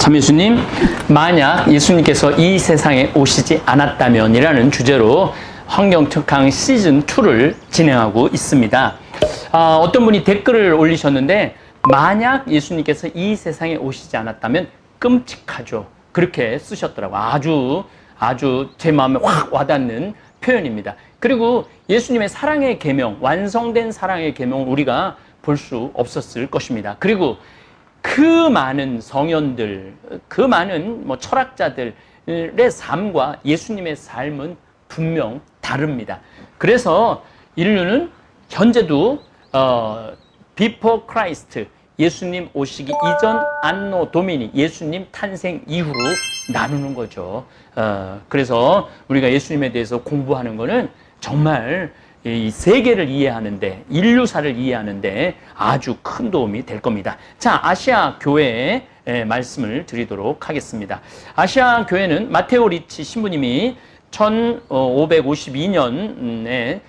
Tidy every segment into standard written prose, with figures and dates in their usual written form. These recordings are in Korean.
참 예수님, 만약 예수님께서 이 세상에 오시지 않았다면 이라는 주제로 환경특강 시즌2를 진행하고 있습니다. 어떤 분이 댓글을 올리셨는데, 만약 예수님께서 이 세상에 오시지 않았다면 끔찍하죠. 그렇게 쓰셨더라고요. 아주 제 마음에 확 와닿는 표현입니다. 그리고 예수님의 사랑의 계명, 완성된 사랑의 계명을 우리가 볼 수 없었을 것입니다. 그리고 그 많은 성현들, 그 많은 철학자들의 삶과 예수님의 삶은 분명 다릅니다. 그래서 인류는 현재도 Before Christ, 예수님 오시기 이전 안노 도미니, 예수님 탄생 이후로 나누는 거죠. 그래서 우리가 예수님에 대해서 공부하는 거는 정말 이 세계를 이해하는데, 인류사를 이해하는데 아주 큰 도움이 될 겁니다. 자, 아시아 교회의 말씀을 드리도록 하겠습니다. 아시아 교회는 마테오 리치 신부님이 1552년에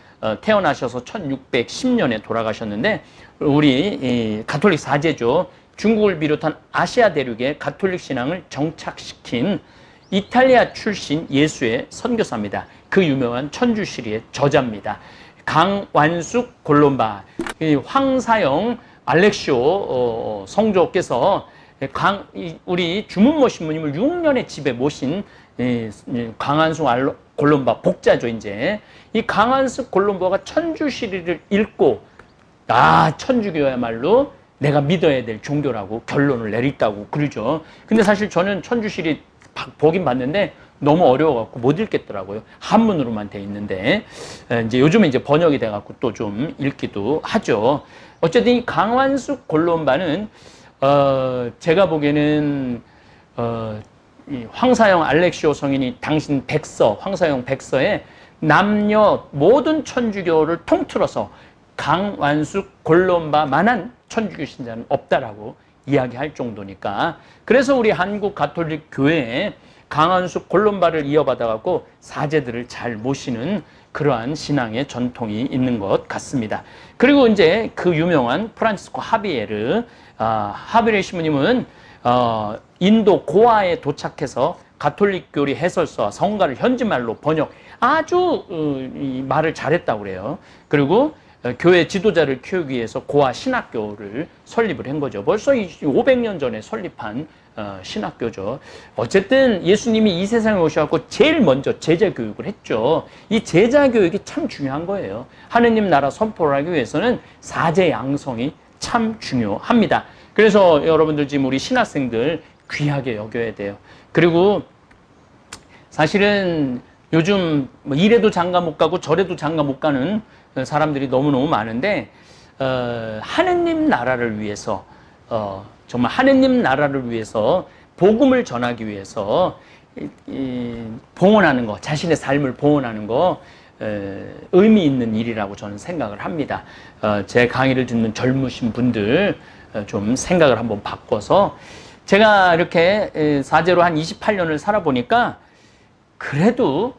태어나셔서 1610년에 돌아가셨는데, 우리 가톨릭 사제죠. 중국을 비롯한 아시아 대륙에 가톨릭 신앙을 정착시킨 이탈리아 출신 예수의 선교사입니다. 그 유명한 천주시리의 저자입니다. 강완숙 골롬바, 황사영 알렉시오 성조께서 우리 주문모 신부님을 6년의 집에 모신 강완숙 골롬바 복자죠. 이제 이 강완숙 골롬바가 천주시리를 읽고 천주교야말로 내가 믿어야 될 종교라고 결론을 내렸다고 그러죠. 근데 사실 저는 천주시리 보긴 봤는데 너무 어려워갖고 못 읽겠더라고요. 한문으로만 돼 있는데, 이제 요즘에 이제 번역이 돼갖고 또 좀 읽기도 하죠. 어쨌든 이 강완숙 골롬바는, 제가 보기에는, 이 황사영 알렉시오 성인이 당신 백서, 황사영 백서에 남녀 모든 천주교를 통틀어서 강완숙 골롬바만한 천주교 신자는 없다라고 이야기할 정도니까. 그래서 우리 한국 가톨릭 교회에 강완숙 골롬바를 이어받아갖고 사제들을 잘 모시는 그러한 신앙의 전통이 있는 것 같습니다. 그리고 이제 그 유명한 프란치스코 하비에르, 하비에르 신부님은 인도 고아에 도착해서 가톨릭 교리 해설서와 성가를 현지말로 번역, 아주 말을 잘했다고 그래요. 그리고 교회 지도자를 키우기 위해서 고아 신학교를 설립을 한 거죠. 벌써 500년 전에 설립한 신학교죠. 어쨌든 예수님이 이 세상에 오셔서 제일 먼저 제자 교육을 했죠. 이 제자 교육이 참 중요한 거예요. 하느님 나라 선포를 하기 위해서는 사제 양성이 참 중요합니다. 그래서 여러분들 지금 우리 신학생들 귀하게 여겨야 돼요. 그리고 사실은 요즘 이래도 장가 못 가고 저래도 장가 못 가는 사람들이 너무너무 많은데, 하느님 나라를 위해서, 정말 하느님 나라를 위해서 복음을 전하기 위해서 봉헌하는 거, 자신의 삶을 봉헌하는 거 의미 있는 일이라고 저는 생각을 합니다. 제 강의를 듣는 젊으신 분들 좀 생각을 한번 바꿔서, 제가 이렇게 사제로 한 28년을 살아보니까 그래도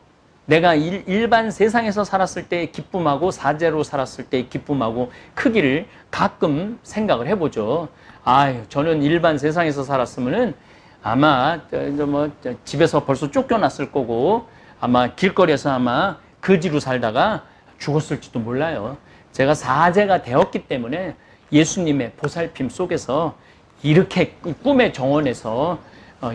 내가 일반 세상에서 살았을 때의 기쁨하고 사제로 살았을 때의 기쁨하고 크기를 가끔 생각을 해보죠. 저는 일반 세상에서 살았으면은 아마 집에서 벌써 쫓겨났을 거고, 아마 길거리에서 아마 거지로 살다가 죽었을지도 몰라요. 제가 사제가 되었기 때문에 예수님의 보살핌 속에서 이렇게 꿈의 정원에서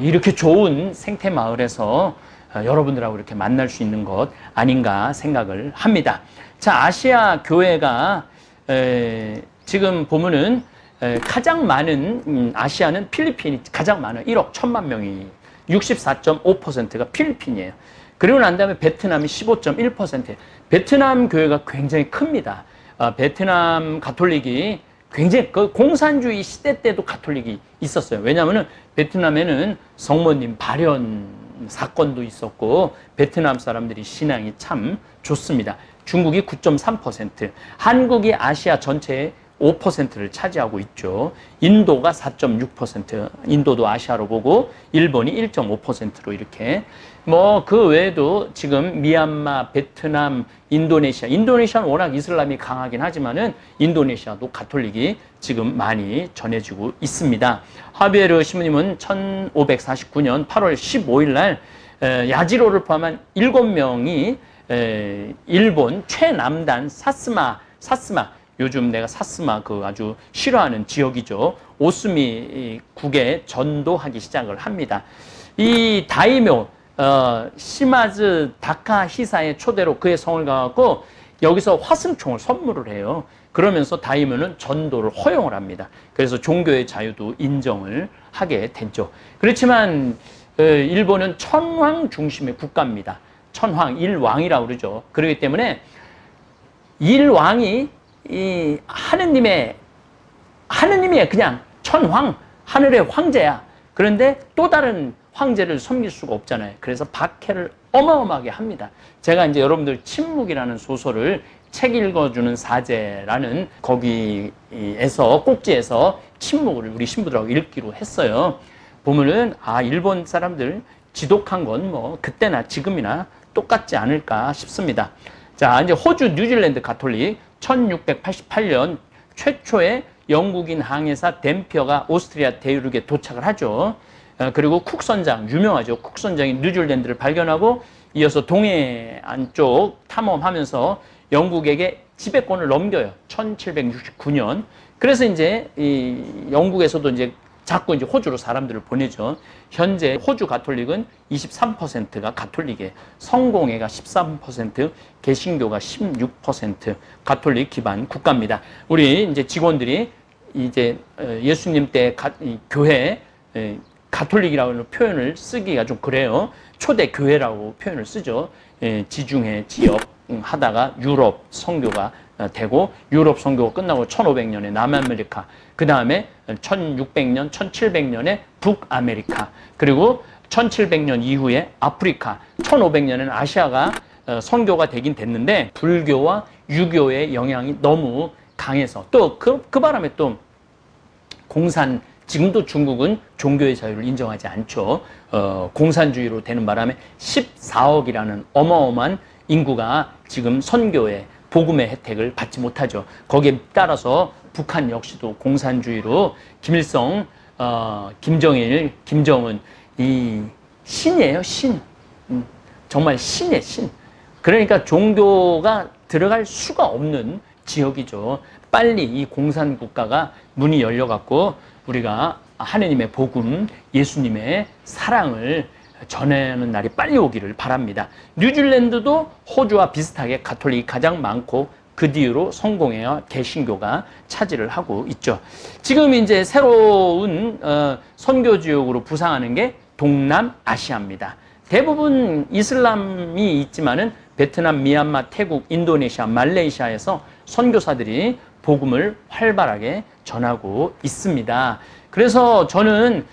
이렇게 좋은 생태 마을에서 여러분들하고 이렇게 만날 수 있는 것 아닌가 생각을 합니다. 자, 아시아 교회가 지금 보면은 가장 많은 아시아는 필리핀이 가장 많아요. 1억 1천만 명이 64.5%가 필리핀이에요. 그리고 난 다음에 베트남이 15.1%. 베트남 교회가 굉장히 큽니다. 베트남 가톨릭이 굉장히 공산주의 시대 때도 가톨릭이 있었어요. 왜냐하면은 베트남에는 성모님 발현 사건도 있었고, 베트남 사람들이 신앙이 참 좋습니다. 중국이 9.3%, 한국이 아시아 전체의 5%를 차지하고 있죠. 인도가 4.6%, 인도도 아시아로 보고 일본이 1.5%로 이렇게 뭐 그 외에도 지금 미얀마, 베트남, 인도네시아는 워낙 이슬람이 강하긴 하지만은 인도네시아도 가톨릭이 지금 많이 전해지고 있습니다. 하비에르 신부님은 1549년 8월 15일 날 야지로를 포함한 7명이 일본 최남단 사스마 요즘 내가 사스마 그 아주 싫어하는 지역이죠. 오스미 국에 전도하기 시작을 합니다. 이 다이묘 시마즈 다카히사의 초대로 그의 성을 가갖고 여기서 화승총을 선물을 해요. 그러면서 다이묘는 전도를 허용을 합니다. 그래서 종교의 자유도 인정을 하게 됐죠. 그렇지만 일본은 천황 중심의 국가입니다. 천황, 일왕이라고 그러죠. 그렇기 때문에 일왕이 이 하느님의 그냥 천황, 하늘의 황제야. 그런데 또 다른 황제를 섬길 수가 없잖아요. 그래서 박해를 어마어마하게 합니다. 제가 이제 여러분들 침묵이라는 소설을 책 읽어주는 사제라는 거기에서 꼭지에서 침묵을 우리 신부들하고 읽기로 했어요. 보면은 일본 사람들 지독한 건 뭐 그때나 지금이나 똑같지 않을까 싶습니다. 자, 이제 호주 뉴질랜드 가톨릭 1688년 최초의 영국인 항해사 댐피어가 오스트리아 대륙에 도착을 하죠. 그리고 쿡 선장, 유명하죠. 쿡 선장이 뉴질랜드를 발견하고 이어서 동해안 쪽 탐험하면서 영국에게 지배권을 넘겨요. 1769년. 그래서 이제 이 영국에서도 이제 자꾸 이제 호주로 사람들을 보내죠. 현재 호주 가톨릭은 23%가 가톨릭이에요. 성공회가 13%, 개신교가 16% 가톨릭 기반 국가입니다. 우리 이제 직원들이 이제 예수님 때 교회 가톨릭이라는 표현을 쓰기가 좀 그래요. 초대 교회라고 표현을 쓰죠. 지중해 지역 하다가 유럽 선교가 되고 유럽 선교가 끝나고 1500년에 남아메리카, 그 다음에 1600년, 1700년에 북아메리카, 그리고 1700년 이후에 아프리카, 1500년에는 아시아가 선교가 되긴 됐는데 불교와 유교의 영향이 너무 강해서 또 그 바람에 또 지금도 중국은 종교의 자유를 인정하지 않죠. 공산주의로 되는 바람에 14억이라는 어마어마한 인구가 지금 선교의 복음의 혜택을 받지 못하죠. 거기에 따라서 북한 역시도 공산주의로 김일성, 김정일, 김정은 이 신이에요, 신. 정말 신이에요, 신. 그러니까 종교가 들어갈 수가 없는 지역이죠. 빨리 이 공산국가가 문이 열려갖고 우리가 하느님의 복음, 예수님의 사랑을 전하는 날이 빨리 오기를 바랍니다. 뉴질랜드도 호주와 비슷하게 가톨릭이 가장 많고 그 뒤로 성공회와 개신교가 차지를 하고 있죠. 지금 이제 새로운 선교 지역으로 부상하는 게 동남아시아입니다. 대부분 이슬람이 있지만은 베트남, 미얀마, 태국, 인도네시아, 말레이시아에서 선교사들이 복음을 활발하게 전하고 있습니다. 그래서 저는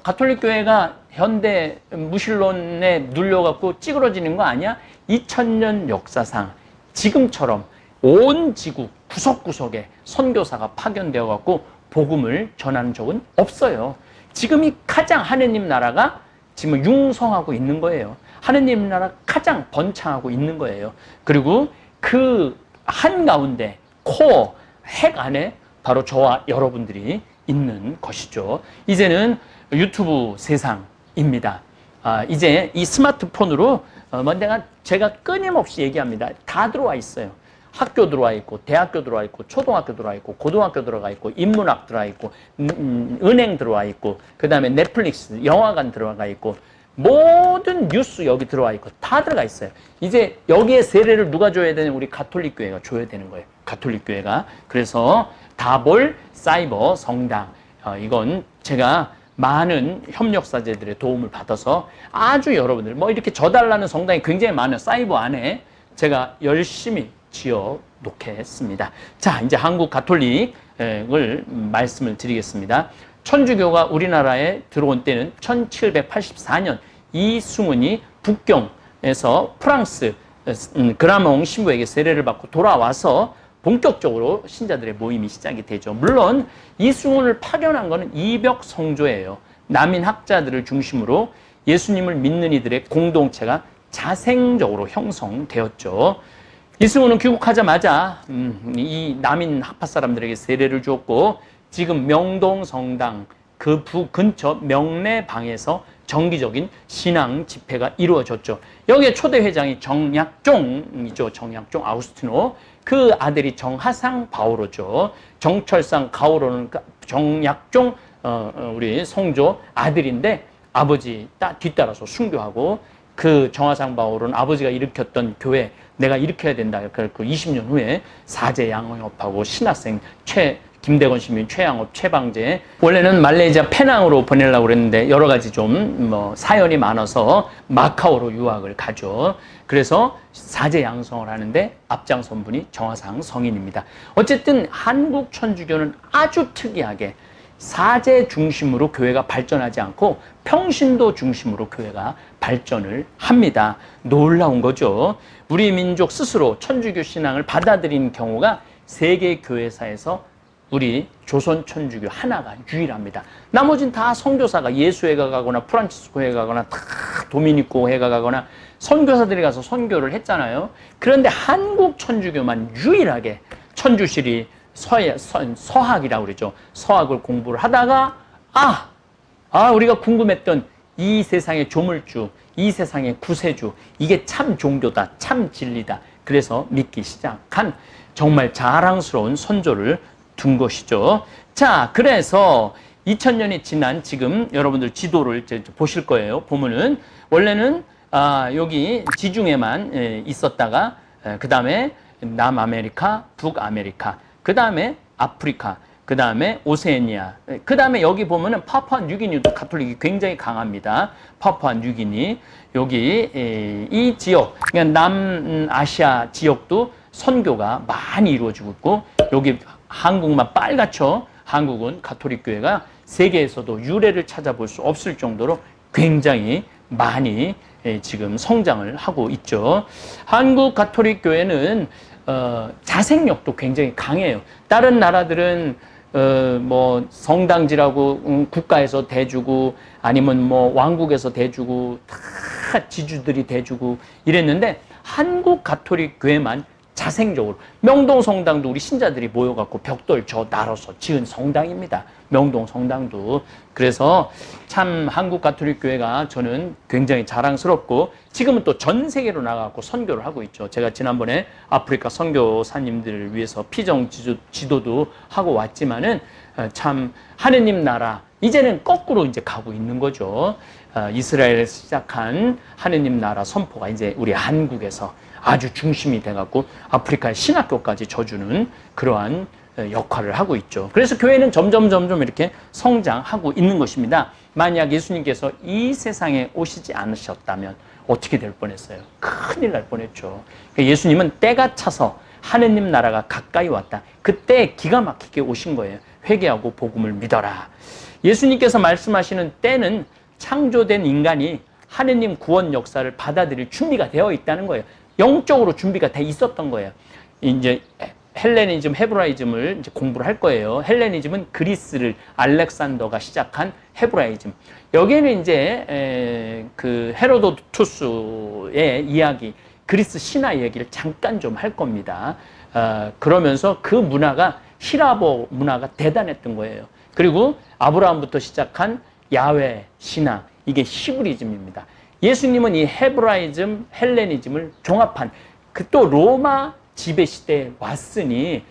가톨릭 교회가 현대 무신론에 눌려갖고 찌그러지는 거 아니야? 2000년 역사상 지금처럼 온 지구 구석구석에 선교사가 파견되어 갖고 복음을 전하는 적은 없어요. 지금이 가장 하느님 나라가 지금 융성하고 있는 거예요. 하느님 나라 가장 번창하고 있는 거예요. 그리고 그 한가운데 코어 핵 안에 바로 저와 여러분들이 있는 것이죠. 이제는 유튜브 세상입니다. 이제 이 스마트폰으로 제가 끊임없이 얘기합니다. 다 들어와 있어요. 학교 들어와 있고, 대학교 들어와 있고, 초등학교 들어와 있고, 고등학교 들어가 있고, 인문학 들어와 있고, 은행 들어와 있고, 그 다음에 넷플릭스, 영화관 들어가 있고, 모든 뉴스 여기 들어와 있고, 다 들어가 있어요. 이제 여기에 세례를 누가 줘야 되는? 우리 가톨릭 교회가 줘야 되는 거예요. 가톨릭 교회가. 그래서 다볼 사이버 성당. 이건 제가 많은 협력사제들의 도움을 받아서 아주 여러분들, 이렇게 져달라는 성당이 굉장히 많아요. 사이버 안에 제가 열심히 지어 놓겠습니다. 자, 이제 한국 가톨릭을 말씀을 드리겠습니다. 천주교가 우리나라에 들어온 때는 1784년 이승훈이 북경에서 프랑스 그라몽 신부에게 세례를 받고 돌아와서 본격적으로 신자들의 모임이 시작이 되죠. 물론 이승훈을 파견한 것은 이벽 성조예요. 남인 학자들을 중심으로 예수님을 믿는 이들의 공동체가 자생적으로 형성되었죠. 이승훈은 귀국하자마자 이 남인 학파 사람들에게 세례를 주었고 지금 명동성당 그 근처 명례방에서 정기적인 신앙 집회가 이루어졌죠. 여기에 초대 회장이 정약종이죠. 정약종 아우구스티노. 그 아들이 정하상 바오로죠. 정철상 가오로는 정약종 우리 성조 아들인데 아버지 뒤따라서 순교하고 그 정하상 바오로는 아버지가 일으켰던 교회 내가 일으켜야 된다. 그 20년 후에 사제 양업하고 신학생 김대건 시민, 최양업, 최방재. 원래는 말레이시아 페낭으로 보내려고 그랬는데 여러 가지 좀 사연이 많아서 마카오로 유학을 가죠. 그래서 사제 양성을 하는데 앞장선 분이 정화상 성인입니다. 어쨌든 한국 천주교는 아주 특이하게 사제 중심으로 교회가 발전하지 않고 평신도 중심으로 교회가 발전을 합니다. 놀라운 거죠. 우리 민족 스스로 천주교 신앙을 받아들인 경우가 세계 교회사에서 우리 조선 천주교 하나가 유일합니다. 나머지는 다 선교사가 예수회가 가거나 프란치스코회가 가거나 다 도미니코회가 가거나 선교사들이 가서 선교를 했잖아요. 그런데 한국 천주교만 유일하게 천주실이 서학이라고 그러죠. 서학을 공부를 하다가 우리가 궁금했던 이 세상의 조물주, 이 세상의 구세주, 이게 참 종교다, 참 진리다. 그래서 믿기 시작한 정말 자랑스러운 선조를 둔 것이죠. 자, 그래서 2000년이 지난 지금 여러분들 지도를 이제 보실 거예요. 보면은 원래는 여기 지중해만 있었다가 그 다음에 남아메리카, 북아메리카, 그 다음에 아프리카, 그 다음에 오세아니아, 그 다음에 여기 보면은 파푸아 뉴기니도 가톨릭이 굉장히 강합니다. 파푸아 뉴기니 여기 이 지역, 그러니까 남아시아 지역도 선교가 많이 이루어지고 있고 여기 한국만 빨갛죠. 한국은 가톨릭 교회가 세계에서도 유례를 찾아볼 수 없을 정도로 굉장히 많이 지금 성장을 하고 있죠. 한국 가톨릭 교회는 자생력도 굉장히 강해요. 다른 나라들은 뭐 성당지라고 국가에서 대주고 아니면 뭐 왕국에서 대주고 다 지주들이 대주고 이랬는데 한국 가톨릭 교회만 자생적으로 명동성당도 우리 신자들이 모여갖고 벽돌 저 나눠서 지은 성당입니다. 명동성당도. 그래서 참 한국 가톨릭 교회가 저는 굉장히 자랑스럽고 지금은 또 전 세계로 나가고 선교를 하고 있죠. 제가 지난번에 아프리카 선교사님들을 위해서 피정 지도도 하고 왔지만은 참 하느님 나라 이제는 거꾸로 이제 가고 있는 거죠. 이스라엘에서 시작한 하느님 나라 선포가 이제 우리 한국에서 아주 중심이 돼갖고 아프리카의 신학교까지 져주는 그러한 역할을 하고 있죠. 그래서 교회는 점점 이렇게 성장하고 있는 것입니다. 만약 예수님께서 이 세상에 오시지 않으셨다면 어떻게 될 뻔했어요? 큰일 날 뻔했죠. 그러니까 예수님은 때가 차서 하느님 나라가 가까이 왔다. 그때 기가 막히게 오신 거예요. 회개하고 복음을 믿어라. 예수님께서 말씀하시는 때는 창조된 인간이 하느님 구원 역사를 받아들일 준비가 되어 있다는 거예요. 영적으로 준비가 돼 있었던 거예요. 이제 헬레니즘, 헤브라이즘을 이제 공부를 할 거예요. 헬레니즘은 그리스를 알렉산더가 시작한 헤브라이즘. 여기에는 이제 그 헤로도투스의 이야기, 그리스 신화 얘기를 잠깐 좀 할 겁니다. 그러면서 그 문화가 히라보 문화가 대단했던 거예요. 그리고 아브라함부터 시작한 야훼 신화, 이게 히브리즘입니다. 예수님은 이 헤브라이즘, 헬레니즘을 종합한 그 또 로마 지배 시대에 왔으니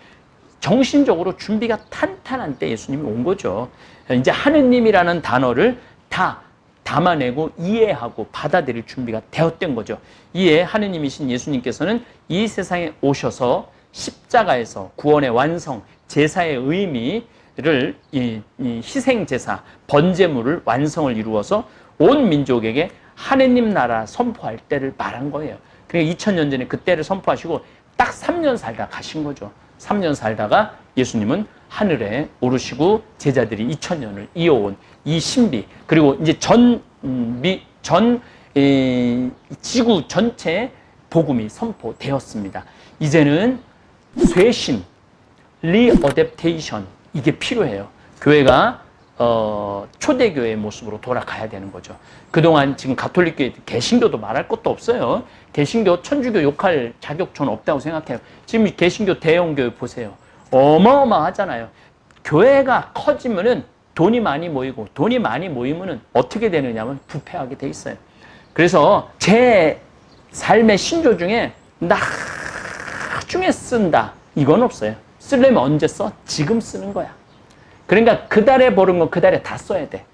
정신적으로 준비가 탄탄한 때 예수님이 온 거죠. 이제 하느님이라는 단어를 다 담아내고 이해하고 받아들일 준비가 되었던 거죠. 이에 하느님이신 예수님께서는 이 세상에 오셔서 십자가에서 구원의 완성, 제사의 의미를 이 희생제사, 번제물을 완성을 이루어서 온 민족에게 하느님 나라 선포할 때를 말한 거예요. 그러니까 2000년 전에 그 때를 선포하시고 딱 3년 살다 가신 거죠. 3년 살다가 예수님은 하늘에 오르시고 제자들이 2000년을 이어온 이 신비, 그리고 이제 지구 전체에 복음이 선포되었습니다. 이제는 쇄신, 리어댑테이션 이게 필요해요. 교회가 초대교회의 모습으로 돌아가야 되는 거죠. 그동안 지금 가톨릭교회, 개신교도 말할 것도 없어요. 개신교, 천주교 욕할 자격 저는 없다고 생각해요. 지금 개신교 대형교회 보세요. 어마어마하잖아요. 교회가 커지면은 돈이 많이 모이고, 돈이 많이 모이면은 어떻게 되느냐면 부패하게 돼 있어요. 그래서 제 삶의 신조 중에 나중에 쓴다 이건 없어요. 쓰려면 언제 써? 지금 쓰는 거야. 그러니까 그 달에 버는 건 그 달에 다 써야 돼.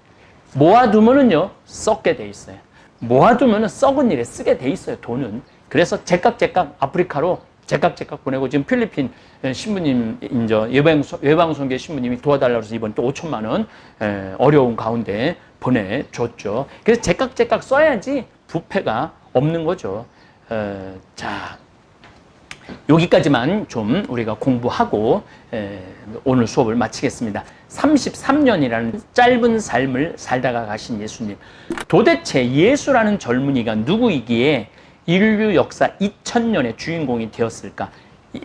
모아두면은요 썩게 돼 있어요. 모아두면은 썩은 일에 쓰게 돼 있어요. 돈은. 그래서 제깍제깍 아프리카로 제깍제깍 보내고, 지금 필리핀 신부님, 외방송계 신부님이 도와달라고 해서 이번 또 5천만 원 어려운 가운데 보내줬죠. 그래서 제깍제깍 써야지 부패가 없는 거죠. 자, 여기까지만 좀 우리가 공부하고 오늘 수업을 마치겠습니다. 33년이라는 짧은 삶을 살다가 가신 예수님. 도대체 예수라는 젊은이가 누구이기에 인류 역사 2000년의 주인공이 되었을까?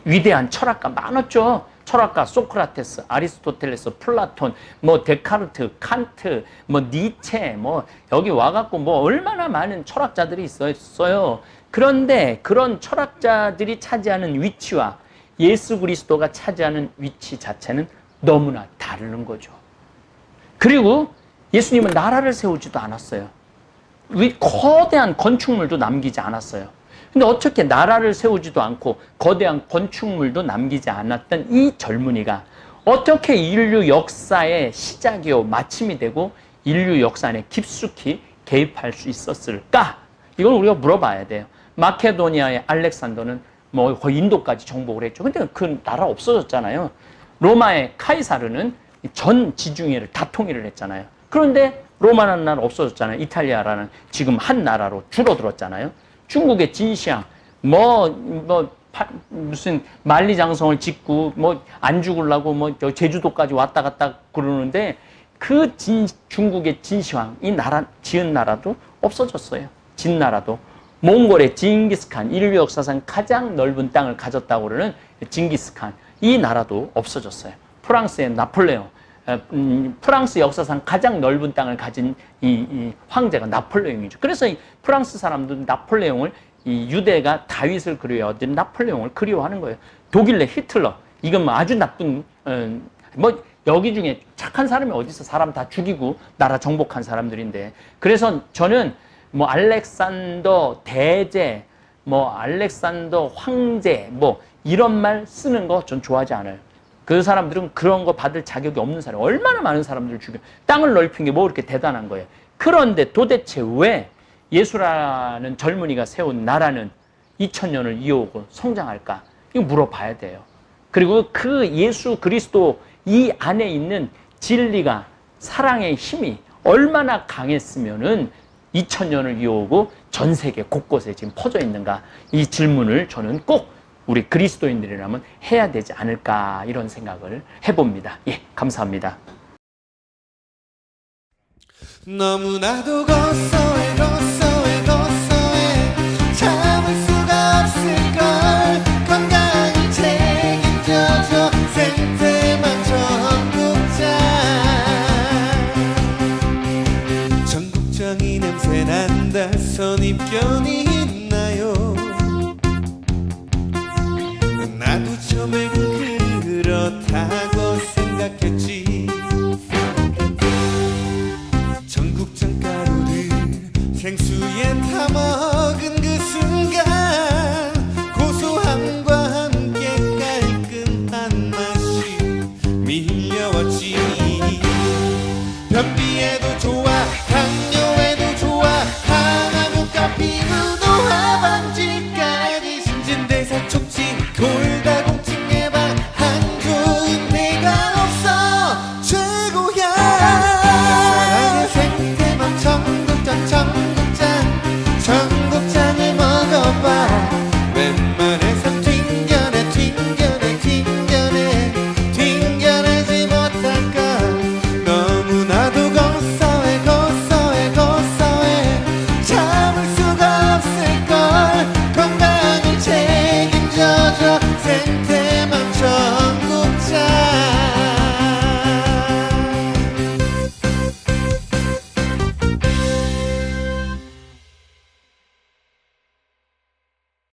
위대한 철학가 많았죠. 철학가 소크라테스, 아리스토텔레스, 플라톤, 뭐 데카르트, 칸트, 뭐 니체, 뭐 여기 와갖고 뭐 얼마나 많은 철학자들이 있었어요. 그런데 그런 철학자들이 차지하는 위치와 예수 그리스도가 차지하는 위치 자체는 너무나 다른 거죠. 그리고 예수님은 나라를 세우지도 않았어요. 거대한 건축물도 남기지 않았어요. 근데 어떻게 나라를 세우지도 않고 거대한 건축물도 남기지 않았던 이 젊은이가 어떻게 인류 역사의 시작이요 마침이 되고 인류 역사 안에 깊숙이 개입할 수 있었을까? 이건 우리가 물어봐야 돼요. 마케도니아의 알렉산더는 뭐 거의 인도까지 정복을 했죠. 근데 그 나라 없어졌잖아요. 로마의 카이사르는 전 지중해를 다 통일을 했잖아요. 그런데 로마라는 나라 없어졌잖아요. 이탈리아라는 지금 한 나라로 줄어들었잖아요. 중국의 진시황, 무슨 만리장성을 짓고 안 죽으려고 제주도까지 왔다 갔다 그러는데 그 중국의 진시황, 이 나라 지은 나라도 없어졌어요. 진 나라도. 몽골의 징기스칸, 인류 역사상 가장 넓은 땅을 가졌다고 그러는 징기스칸, 이 나라도 없어졌어요. 프랑스의 나폴레옹, 프랑스 역사상 가장 넓은 땅을 가진 이 황제가 나폴레옹이죠. 그래서 이 프랑스 사람들은 나폴레옹을, 이 유대가 다윗을 그리워하던 나폴레옹을 그리워하는 거예요. 독일의 히틀러, 이건 아주 나쁜, 여기 중에 착한 사람이 어디 있어? 사람 다 죽이고 나라 정복한 사람들인데. 그래서 저는 알렉산더 대제, 알렉산더 황제, 이런 말 쓰는 거 전 좋아하지 않아요. 그 사람들은 그런 거 받을 자격이 없는 사람, 얼마나 많은 사람들을 죽여, 땅을 넓힌 게 뭐 그렇게 대단한 거예요. 그런데 도대체 왜 예수라는 젊은이가 세운 나라는 2000년을 이어오고 성장할까? 이거 물어봐야 돼요. 그리고 그 예수 그리스도 이 안에 있는 진리가, 사랑의 힘이 얼마나 강했으면은 2000년을 이어오고 전 세계 곳곳에 지금 퍼져 있는가? 이 질문을 저는 꼭 우리 그리스도인들이라면 해야 되지 않을까, 이런 생각을 해봅니다. 예, 감사합니다. 너무나도 고소해 참을 수가 없을걸. 건강히 책임져줘 생태만 전국장. 전국장이 냄새 난다. 선입견이 있나요? 나도 처음엔 그렇다고 생각했지. 전국장 가루를 생수에 타먹은 그 순간 고소함과 함께 깔끔한 맛이 밀려왔지. 변비에